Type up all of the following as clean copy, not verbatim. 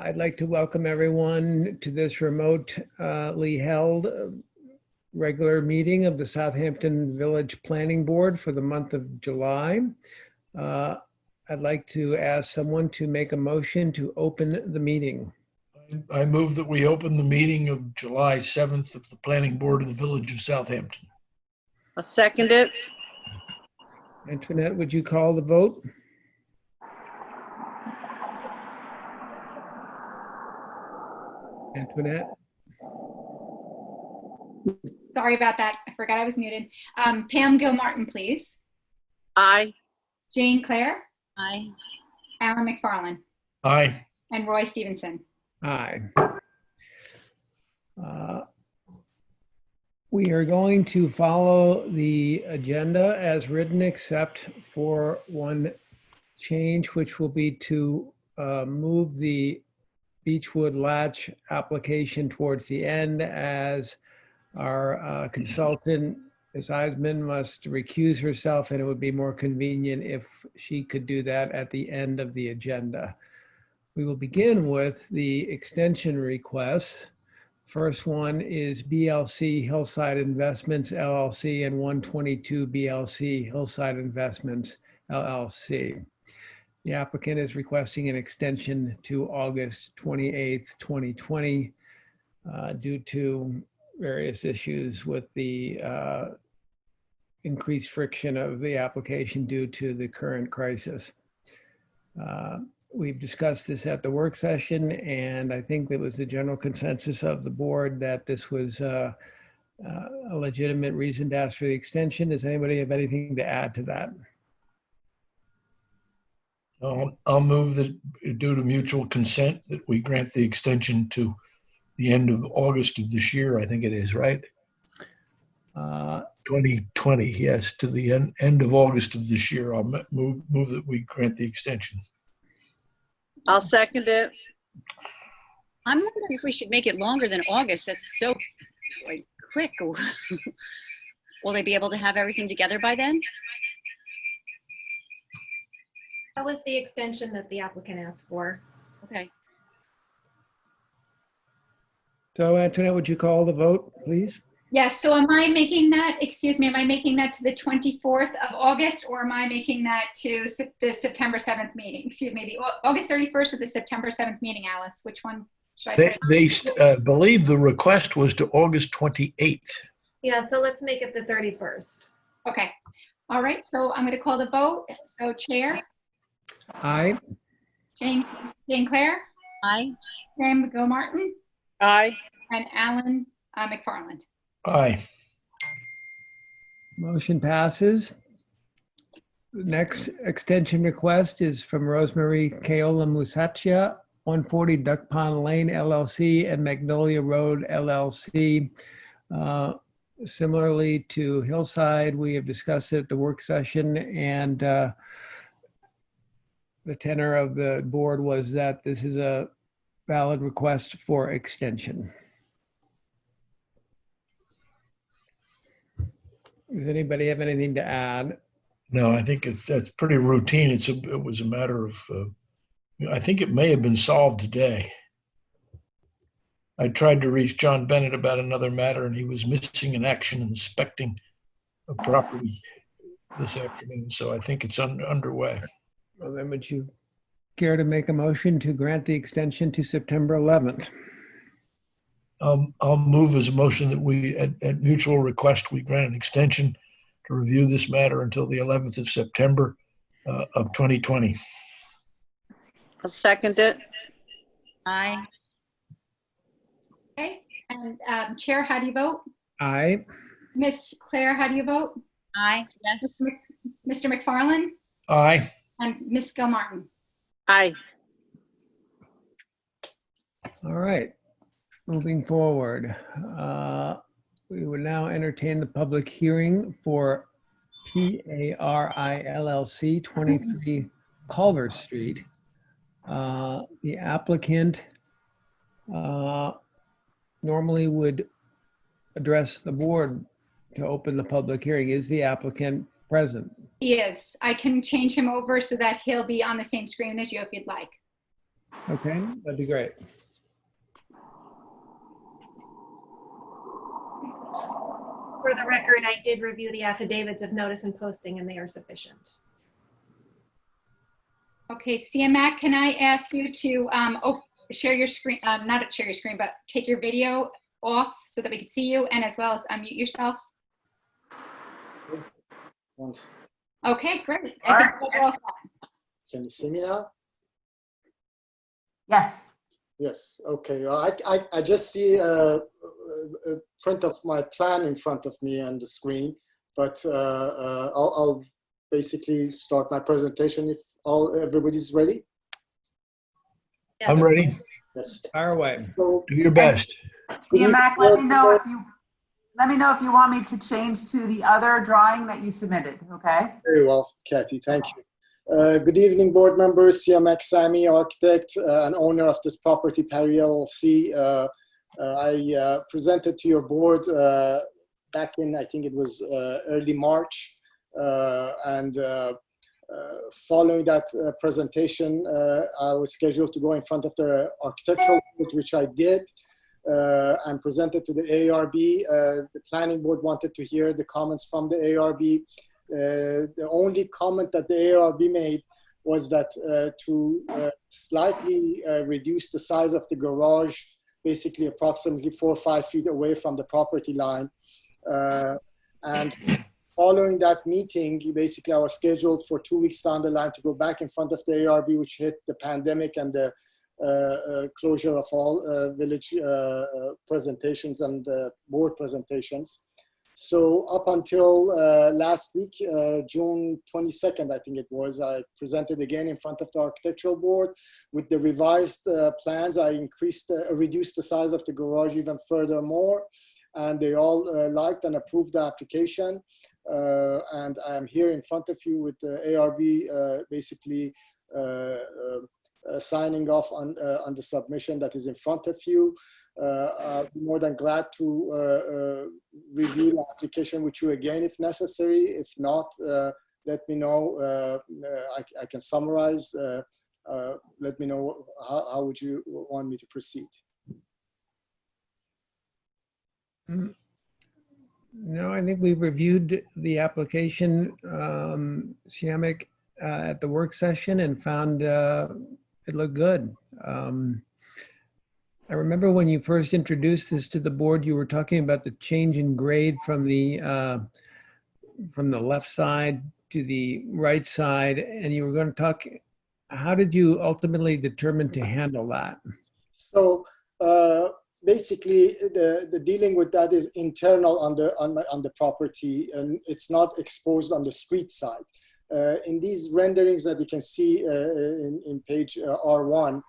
I'd like to welcome everyone to this remotely held regular meeting of the Southampton Village Planning Board for the month of July. I'd like to ask someone to make a motion to open the meeting. I move that we open the meeting of July 7th of the Planning Board of the Village of Southampton. I'll second it. Antoinette, would you call the vote? Antoinette? Sorry about that. I forgot I was muted. Pam Gilmartin, please. Aye. Jane Claire. Aye. Alan McFarland. Aye. And Roy Stevenson. Aye. We are going to follow the agenda as written, except for one change, which will be to move the Beechwood Latch application towards the end, as our consultant, Ms. Eisman, must recuse herself, and it would be more convenient if she could do that at the end of the agenda. We will begin with the extension requests. First one is BLC Hillside Investments LLC and 122 BLC Hillside Investments LLC. The applicant is requesting an extension to August 28th, 2020 due to various issues with the increased friction of the application due to the current crisis. We've discussed this at the work session, and I think it was the general consensus of the board that this was a legitimate reason to ask for the extension. Does anybody have anything to add to that? I'll move that due to mutual consent that we grant the extension to the end of August of this year. I think it is, right? 2020, yes, to the end of August of this year. I'll move that we grant the extension. I'll second it. I'm wondering if we should make it longer than August. That's so like, quick. Will they be able to have everything together by then? That was the extension that the applicant asked for. Okay. So Antoinette, would you call the vote, please? Yes, so am I making that, excuse me, am I making that to the 24th of August, or am I making that to the September 7th meeting? Excuse me, the August 31st or the September 7th meeting, Alice? Which one should I put? They believe the request was to August 28th. Yeah, so let's make it the 31st. Okay. All right, so I'm going to call the vote. So Chair? Aye. Jane Claire? Aye. Pam Gilmartin? Aye. And Alan McFarland. Aye. Motion passes. The next extension request is from Rosemary Keola Musacchia, 140 Duck Pond Lane LLC and Magnolia Road LLC. Similarly to Hillside, we have discussed it at the work session, and the tenor of the board was that this is a valid request for extension. Does anybody have anything to add? No, I think that's pretty routine. It was a matter of, I think it may have been solved today. I tried to reach John Bennett about another matter, and he was missing in action inspecting a property this afternoon. So I think it's underway. Well, then would you care to make a motion to grant the extension to September 11th? I'll move as a motion that we, at mutual request, we grant an extension to review this matter until the 11th of September of 2020. I'll second it. Aye. Okay. And Chair, how do you vote? Aye. Miss Claire, how do you vote? Aye. Yes. Mr. McFarland? Aye. And Miss Gilmartin? Aye. All right. Moving forward, we will now entertain the public hearing for PARI LLC, 23 Culver Street. The applicant normally would address the board to open the public hearing. Is the applicant present? He is. I can change him over so that he'll be on the same screen as you if you'd like. Okay, that'd be great. For the record, I did review the affidavits of notice and posting, and they are sufficient. Okay, CMAC, can I ask you to share your screen, not share your screen, but take your video off so that we can see you, and as well as unmute yourself? Once. Okay, great. All I think right. we're all set. Can you see me now? Yes. Yes. Okay. I just see a print of my plan in front of me on the screen, but I'll basically start my presentation if everybody's ready. I'm ready. Yes. Fire away. So Do your best. DMAC, let me know if you want me to change to the other drawing that you submitted, okay? Very well, Kathy. Thank you. Good evening, board members. CMX Sami, architect and owner of this property, Perry LLC. I presented to your board back in, I think it was early March. Following that presentation, I was scheduled to go in front of the architectural board, which I did, and presented to the ARB. The planning board wanted to hear the comments from the ARB. The only comment that the ARB made was that to slightly reduce the size of the garage, basically approximately 4 or 5 feet away from the property line. And following that meeting, basically I was scheduled for 2 weeks down the line to go back in front of the ARB, which hit the pandemic and the closure of all village presentations and board presentations. So up until last week, June 22nd, I think it was, I presented again in front of the architectural board with the revised plans. I reduced the size of the garage even furthermore, and they all liked and approved the application. And I'm here in front of you with the ARB basically signing off on the submission that is in front of you. I'll be more than glad to review the application with you again if necessary. If not, let me know. I can summarize. Let me know how would you want me to proceed. No, I think we reviewed the application, Siamic, at the work session and found it looked good. I remember when you first introduced this to the board, you were talking about the change in grade from the left side to the right side, and you were going to talk. How did you ultimately determine to handle that? So basically, the dealing with that is internal on the property, and it's not exposed on the street side. In these renderings that you can see in page R1,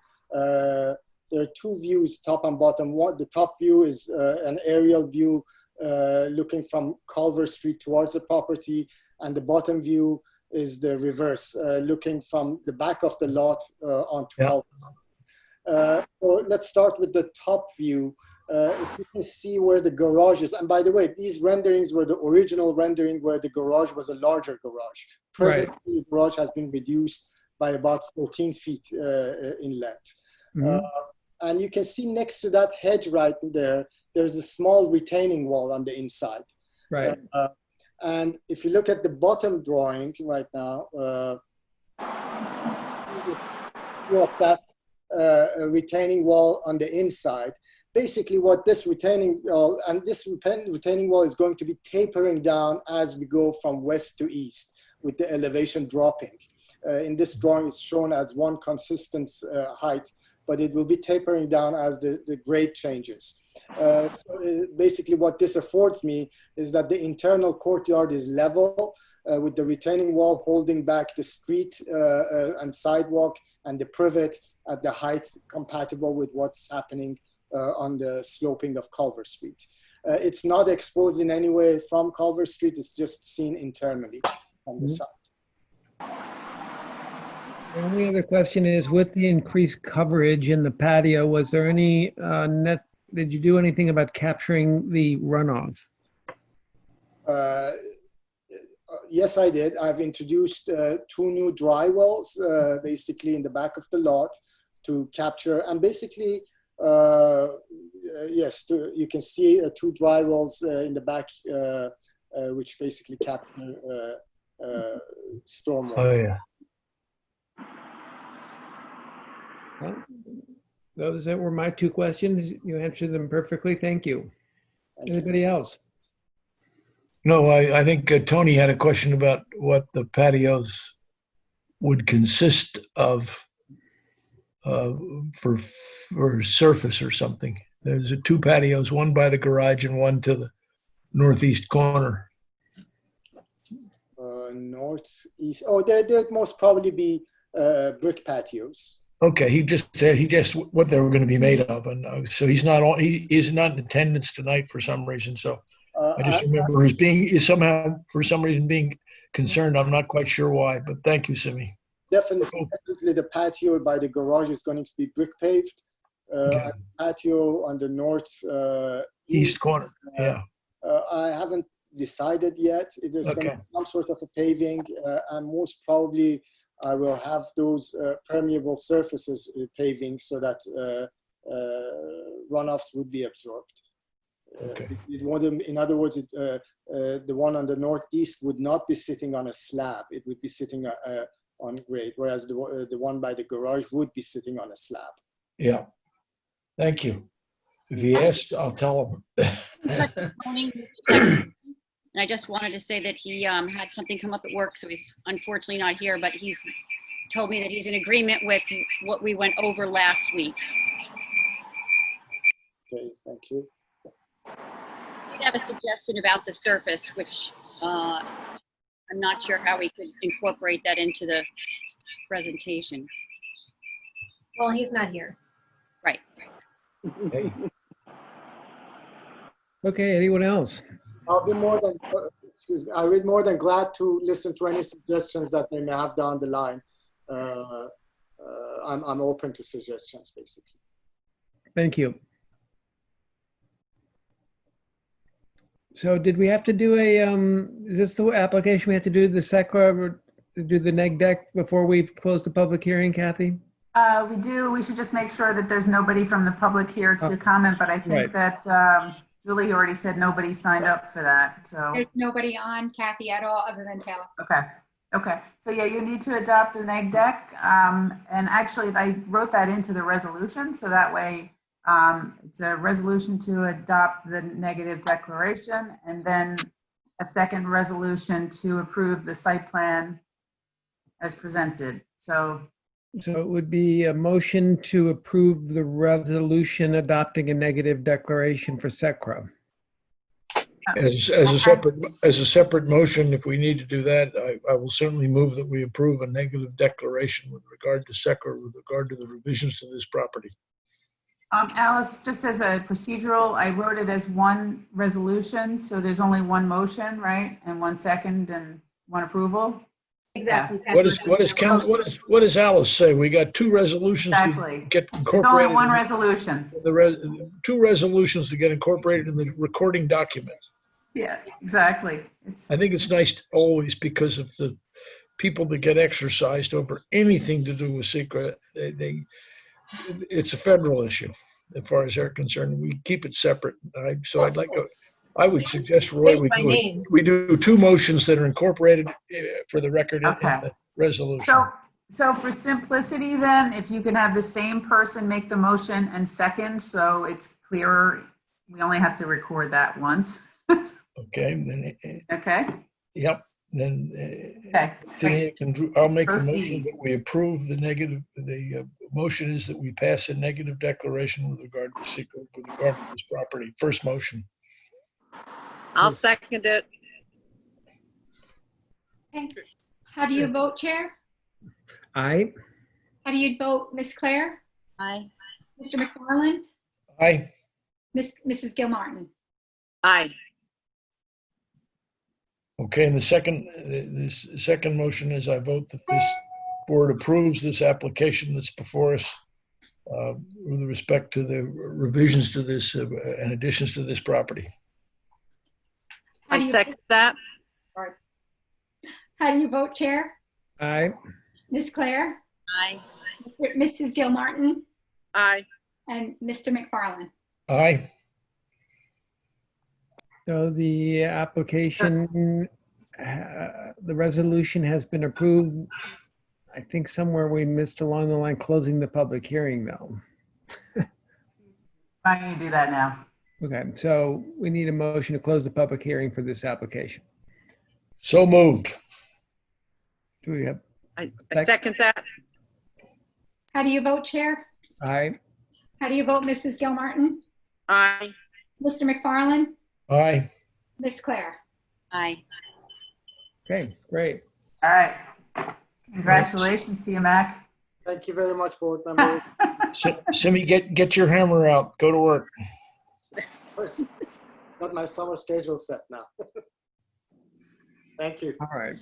there are two views, top and bottom. The top view is an aerial view looking from Culver Street towards the property, and the bottom view is the reverse, looking from the back of the lot onto Culver. So let's start with the top view. If you can see where the garage is, and by the way, these renderings were the original rendering where the garage was a larger garage. Presently, the garage has been reduced by about 14 feet in length. Mhm. And you can see next to that hedge right there, there's a small retaining wall on the inside. Right. And if you look at the bottom drawing right now, that retaining wall on the inside, basically what this retaining wall, and this retaining wall is going to be tapering down as we go from west to east with the elevation dropping. In this drawing, it's shown as one consistent height, but it will be tapering down as the grade changes. So basically what this affords me is that the internal courtyard is level with the retaining wall holding back the street and sidewalk and the privet at the height compatible with what's happening on the sloping of Culver Street. It's not exposed in any way from Culver Street, it's just seen internally on the side. The only other question is, with the increased coverage in the patio, was there any did you do anything about capturing the runoff? Yes, I did. I've introduced 2 new dry wells, basically in the back of the lot, to capture, and basically, yes, you can see two dry wells in the back, which basically capture stormwater. Oh, yeah. Well, those that were my two questions. You answered them perfectly. Thank you. Thank you. Anybody else? No, I think Tony had a question about what the patios would consist of for surface or something. There's two patios, one by the garage and one to the northeast corner. Northeast. Oh, they'd most probably be brick patios. Okay, he just what they were going to be made of, and so he is not in attendance tonight for some reason. So I just remember is somehow for some reason being concerned. I'm not quite sure why, but thank you, Simi. Definitely, the patio by the garage is going to be brick paved. Okay. And the patio on the north East corner, yeah. I haven't decided yet. It is going to be some sort of a paving, and most probably I will have those permeable surfaces paving so that runoffs would be absorbed. Okay. In other words, the one on the northeast would not be sitting on a slab. It would be sitting on grade, whereas the one by the garage would be sitting on a slab. Yeah. Thank you. If he asks, I'll tell him. And I just wanted to say that he had something come up at work, so he's unfortunately not here, but he's told me that he's in agreement with what we went over last week. Okay, thank you. We have a suggestion about the surface, which I'm not sure how we could incorporate that into the presentation. Well, he's not here. Right. Hey. Okay, anyone else? I'll be more than glad to listen to any suggestions that they may have down the line. I'm open to suggestions, basically. Thank you. So did we have to do is this the application we have to do, the SECRA, do the neg deck before we close the public hearing, Kathy? We do. We should just make sure that there's nobody from the public here to comment, but I think that Julie already said nobody signed up for that. So There's nobody on, Kathy, at all other than Taylor. Okay. So yeah, you need to adopt the neg deck. And actually, I wrote that into the resolution. So that way it's a resolution to adopt the negative declaration and then a second resolution to approve the site plan as presented. So it would be a motion to approve the resolution adopting a negative declaration for SECRA. As a separate motion, if we need to do that, I will certainly move that we approve a negative declaration with regard to SECRA, with regard to the revisions to this property. Alice, just as a procedural, I wrote it as one resolution, so there's only one motion, right? And one second and one approval. Exactly. What does Alice say? We got two resolutions Exactly. to get incorporated. It's only one resolution. Two resolutions to get incorporated in the recording document. Yeah, exactly. I think it's nice always, because of the people that get exercised over anything to do with secret. It's a federal issue as far as they're concerned. We keep it separate. I would suggest, Roy, we do two motions that are incorporated for the record in the resolution. So for simplicity then, if you can have the same person make the motion and second, so it's clearer, we only have to record that once. Okay. Then, okay. Yep. Then Okay. I'll make the Proceed. motion that we approve the negative. The motion is that we pass a negative declaration with regard to secret, with regard to this property. First motion. I'll second it. Okay. How do you vote, Chair? Aye. How do you vote, Ms. Claire? Aye. Mr. McFarland? Aye. Mrs. Gilmartin? Aye. Okay, and the second motion is I vote that this board approves this application that's before us with respect to the revisions to this and additions to this property. How I do you second that. Sorry. How do you vote, Chair? Aye. Ms. Claire? Aye. Mrs. Gilmartin, Aye. and Mr. McFarland. Aye. So the application, the resolution has been approved. I think somewhere we missed along the line closing the public hearing though. Why don't you do that now? Okay, so we need a motion to close the public hearing for this application. So moved. Do we have, I second that. How do you vote, Chair? aye? How do you vote, Mrs. Gilmartin? Aye. Mr. McFarland? Aye. Miss Claire? Aye. Okay, great. All right. Congratulations to you, Mac. Thank you very much, board members. Simi, get your hammer out. Go to work. Got my summer schedule set now. Thank you. All right.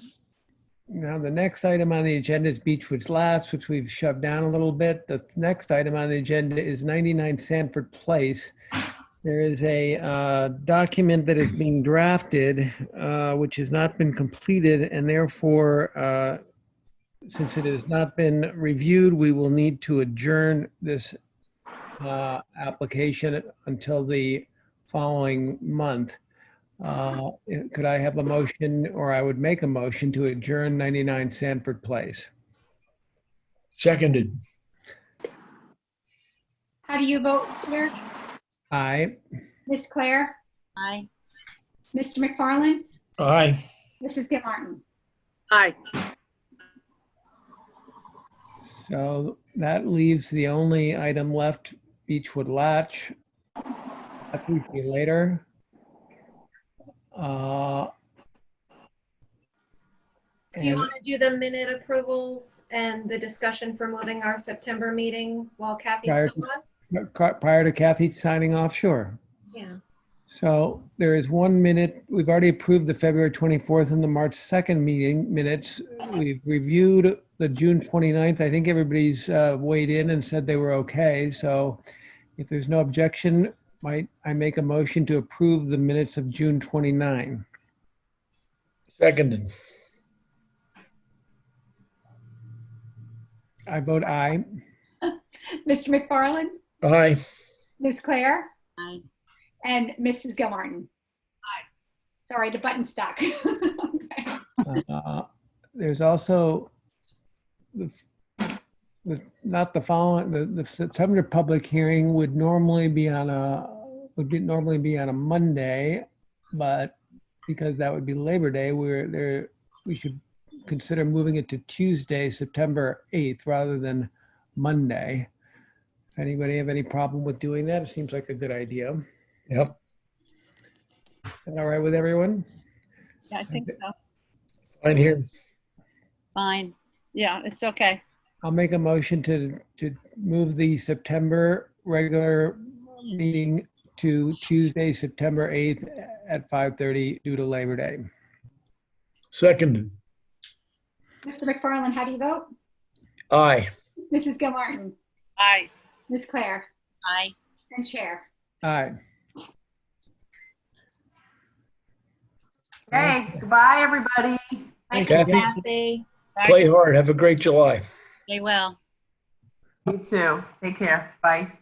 Now, the next item on the agenda is Beechwood Flats, which we've shoved down a little bit. The next item on the agenda is 99 Sanford Place. There is a document that is being drafted, which has not been completed, and therefore, since it has not been reviewed, we will need to adjourn this application until the following month. Could I have a motion, or I would make a motion to adjourn 99 Sanford Place? Seconded. How do you vote, Chair? Aye. Miss Claire? Aye. Mr. McFarland? Aye. Mrs. Gilmartin? Aye. So that leaves the only item left, Beechwood Latch. That will be later. Do you And want to do the minute approvals and the discussion for moving our September meeting while Kathy's Prior still on? prior to Kathy signing off, sure. Yeah. So there is 1 minute. We've already approved the February 24th and the March 2nd meeting minutes. We've reviewed the June 29th. I think everybody's weighed in and said they were okay. So if there's no objection, might I make a motion to approve the minutes of June 29? Seconded. I vote aye. Mr. McFarland? Aye. Miss Claire? Aye. And Mrs. Gilmartin? Aye. Sorry, the button's stuck. Okay. There's also not the following. The September public hearing would normally be on a Monday, but because that would be Labor Day, we should consider moving it to Tuesday, September 8th, rather than Monday. If anybody have any problem with doing that, it seems like a good idea. Yep. Is that all right with everyone? Yeah, I think so. Fine here. Fine. Yeah, it's okay. I'll make a motion to move the September regular meeting to Tuesday, September 8th at 5:30 due to Labor Day. Seconded. Mr. McFarland, how do you vote? Aye. Mrs. Gilmartin? Aye. Miss Claire? Aye. And Chair? Aye. Okay, goodbye, everybody. Thank Kathy. you, Kathy. Play hard. Have a great July. Stay well. You too. Take care. Bye.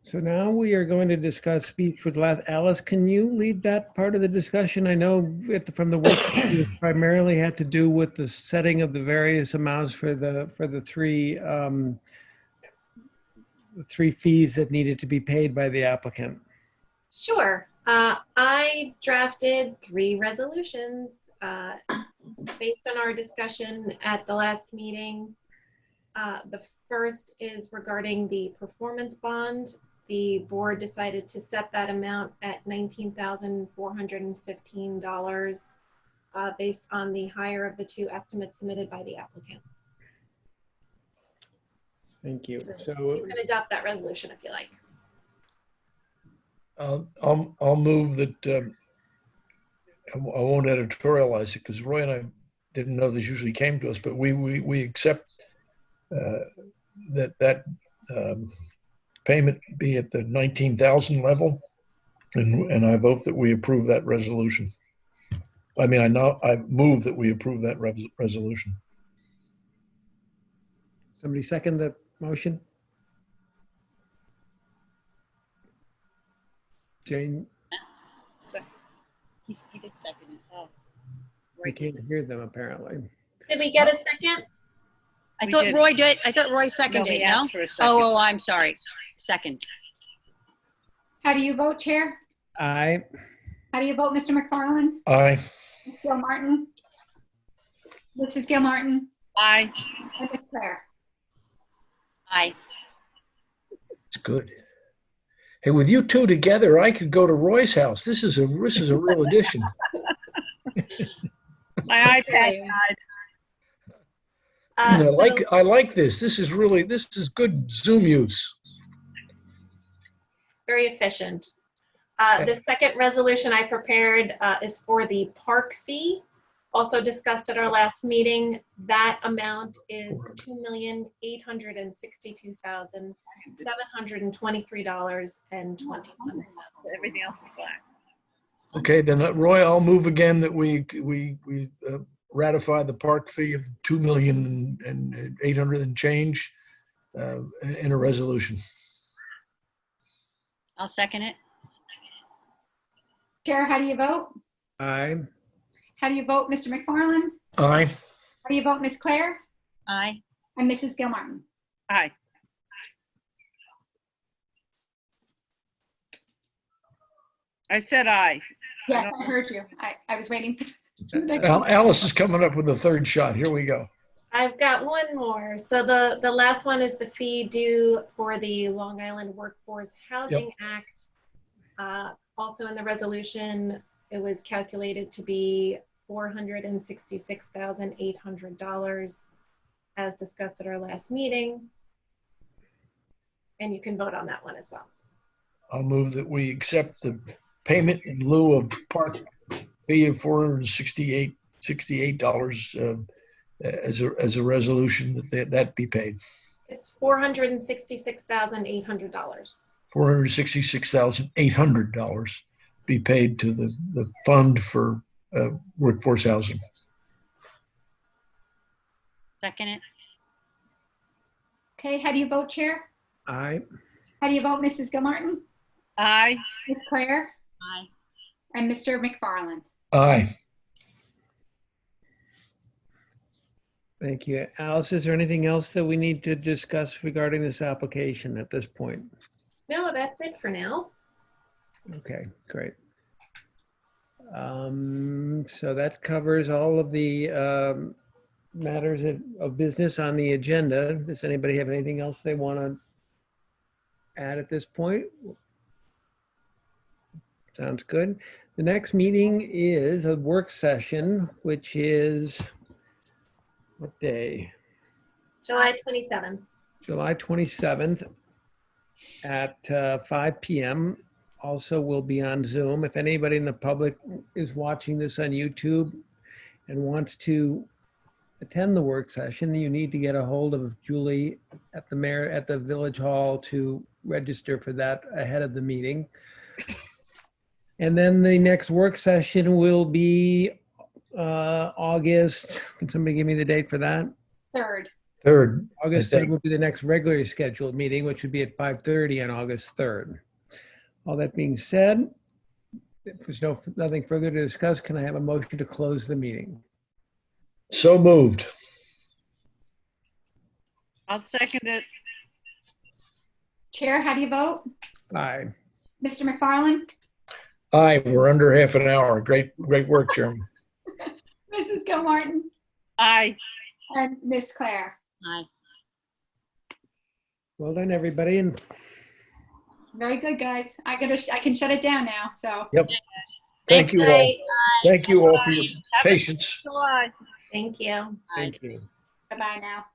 So now we are going to discuss Beechwood Flats. Alice, can you lead that part of the discussion? I know from the workshop, it primarily had to do with the setting of the various amounts for the three fees that needed to be paid by the applicant. Sure. I drafted 3 resolutions based on our discussion at the last meeting. The first is regarding the performance bond. The board decided to set that amount at $19,415 based on the higher of the 2 estimates submitted by the applicant. Thank you. So So you can adopt that resolution if you like. I'll move that. I won't editorialize it because Roy and I didn't know this usually came to us, but we accept that payment be at the 19,000 level, and I vote that we approve that resolution. I mean, I move that we approve that resolution. Somebody second the motion? Jane, He did second as well. we can't hear them apparently. Did we get a second? I We thought did. Roy did. I thought Roy No, seconded he it, no? asked for a second. Oh, I'm sorry. Second. How do you vote, Chair? Aye. How do you vote, Mr. McFarland? Aye. Ms. Gilmartin? Mrs. Gilmartin? Aye. And Ms. Claire? Aye. It's good. Hey, with you two together, I could go to Roy's house. This is a real addition. My iPad died. I So- like this. This is good Zoom use. Very efficient. The second resolution I prepared is for the park fee, also discussed at our last meeting. That amount is $2,862,723.21. Everything else is black. Okay, then Roy, I'll move again that we ratify the park fee of $2,800,000 and change in a resolution. I'll second it. Chair, how do you vote? Aye. How do you vote, Mr. McFarland? Aye. How do you vote, Ms. Claire? Aye. And Mrs. Gilmartin? Aye. I said aye. Yes, I heard you. I was waiting. Alice is coming up with a third shot. Here we go. I've got one more. So the last one is the fee due for the Long Island Workforce Housing Act. Also in the resolution, it was calculated to be $466,800 as discussed at our last meeting. And you can vote on that one as well. I'll move that we accept the payment in lieu of park fee of $468 as a resolution that be paid. It's $466,800. $466,800 be paid to the fund for workforce housing. Second it. Okay, how do you vote, Chair? Aye. How do you vote, Mrs. Gilmartin? Aye. Ms. Claire? Aye. And Mr. McFarland? Aye. Thank you. Alice, is there anything else that we need to discuss regarding this application at this point? No, that's it for now. Okay, great. So that covers all of the matters of business on the agenda. Does anybody have anything else they want to add at this point? Sounds good. The next meeting is a work session, which is what day? July 27th. July 27th at 5 p.m. Also will be on Zoom. If anybody in the public is watching this on YouTube and wants to attend the work session, you need to get a hold of Julie at the Village Hall to register for that ahead of the meeting. And then the next work session will be August. Can somebody give me the date for that? Third. August I 3rd think. will be the next regularly scheduled meeting, which would be at 5:30 on August 3rd. All that being said, if there's nothing further to discuss, can I have a motion to close the meeting? So moved. I'll second it. Chair, how do you vote? Aye. Mr. McFarland? Aye, we're under half an hour. Great work, Chairman. Mrs. Gilmartin? Aye. And Ms. Claire? Aye. Well done, everybody. And Very good, guys. I can shut it down now, so. Yep. Thank you all. Night. Thank you all for your patience. July. Thank you. thank you. Bye-bye now.